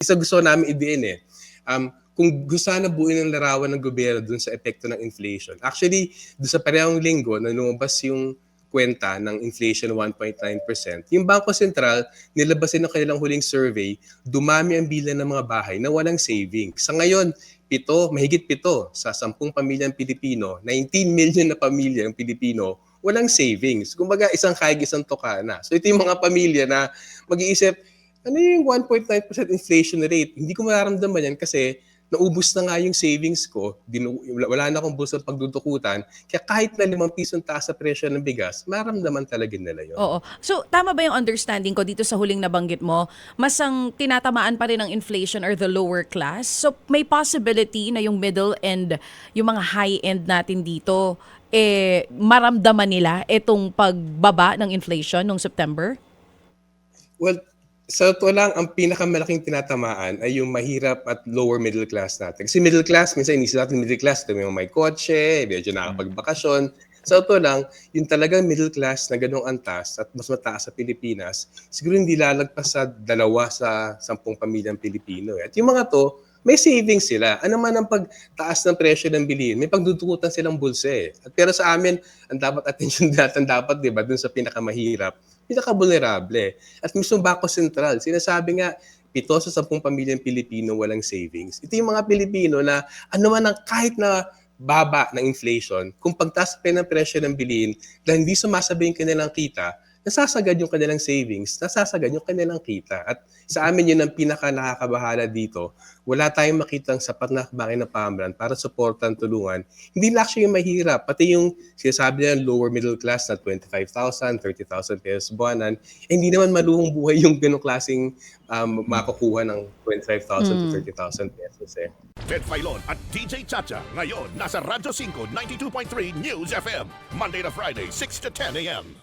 isa gusto namin idiin eh. Kung gusto sana buuin ng larawan ng gobyerno dun sa epekto ng inflation. Actually, dun sa parehong linggo na lumabas yung kwenta ng inflation 1.9%, yung Bangko Sentral, nilabas din ang kanilang huling survey, dumami ang bilang ng mga bahay na walang savings. Sa ngayon, mahigit pito sa 10 pamilyang Pilipino, 19 million na pamilyang Pilipino, walang savings. Kumbaga, isang kaig, isang tuka na. So ito yung mga pamilya na mag-iisip, ano yung 1.9% inflation rate? Hindi ko mararamdaman yan kasi naubos na nga yung savings ko, wala na akong bulsa pagdudukutan, kaya kahit na 5 pisong taas sa presyo ng bigas, maramdaman talaga nila yun. Oo. So, tama ba yung understanding ko dito sa huling nabanggit mo? Mas ang tinatamaan pa rin ng inflation or the lower class? So, may possibility na yung middle and yung mga high end natin dito, maramdaman nila itong pagbaba ng inflation noong September? Well, sa totoo lang, ang pinakamalaking tinatamaan ay yung mahirap at lower middle class natin. Kasi middle class, minsan inisip natin middle class, ito yung may kotse, medyo nakapagbakasyon. Sa totoo lang, yung talagang middle class na ganong antas at mas mataas sa Pilipinas, siguro hindi lalagpas sa 2 sa 10 pamilyang Pilipino. At yung mga to, may savings sila. Ano man ang pagtaas ng presyo ng bilihin, may pagdudukutan silang bulsa eh. Pero sa amin, ang dapat attention natin dapat, di ba, dun sa pinakamahirap, pinaka-vulnerable. At mismo Bangko Sentral, sinasabi nga, 7 sa 10 pamilyang Pilipino walang savings. Ito yung mga Pilipino na ano man ang kahit na baba ng inflation, kung pagtaas pa ng presyo ng bilihin, dahil hindi sumasabay yung kanilang kita, nasasagad yung kanilang savings, nasasagad yung kanilang kita. At sa amin yun ang pinaka nakakabahala dito. Wala tayong makitang sapat na bakit na pamahalaan para supportan, tulungan. Hindi lang actually yung mahirap, pati yung sinasabi nila lower middle class na 25,000, 30,000 pesos buwanan, hindi naman maluhong buhay yung ganong klaseng makukuha ng 25,000 to Mm. 30,000 pesos eh. Ted Filon at DJ Chacha. Ngayon, nasa Radyo 5, 92.3 News FM. Monday to Friday, 6 to 10 a.m.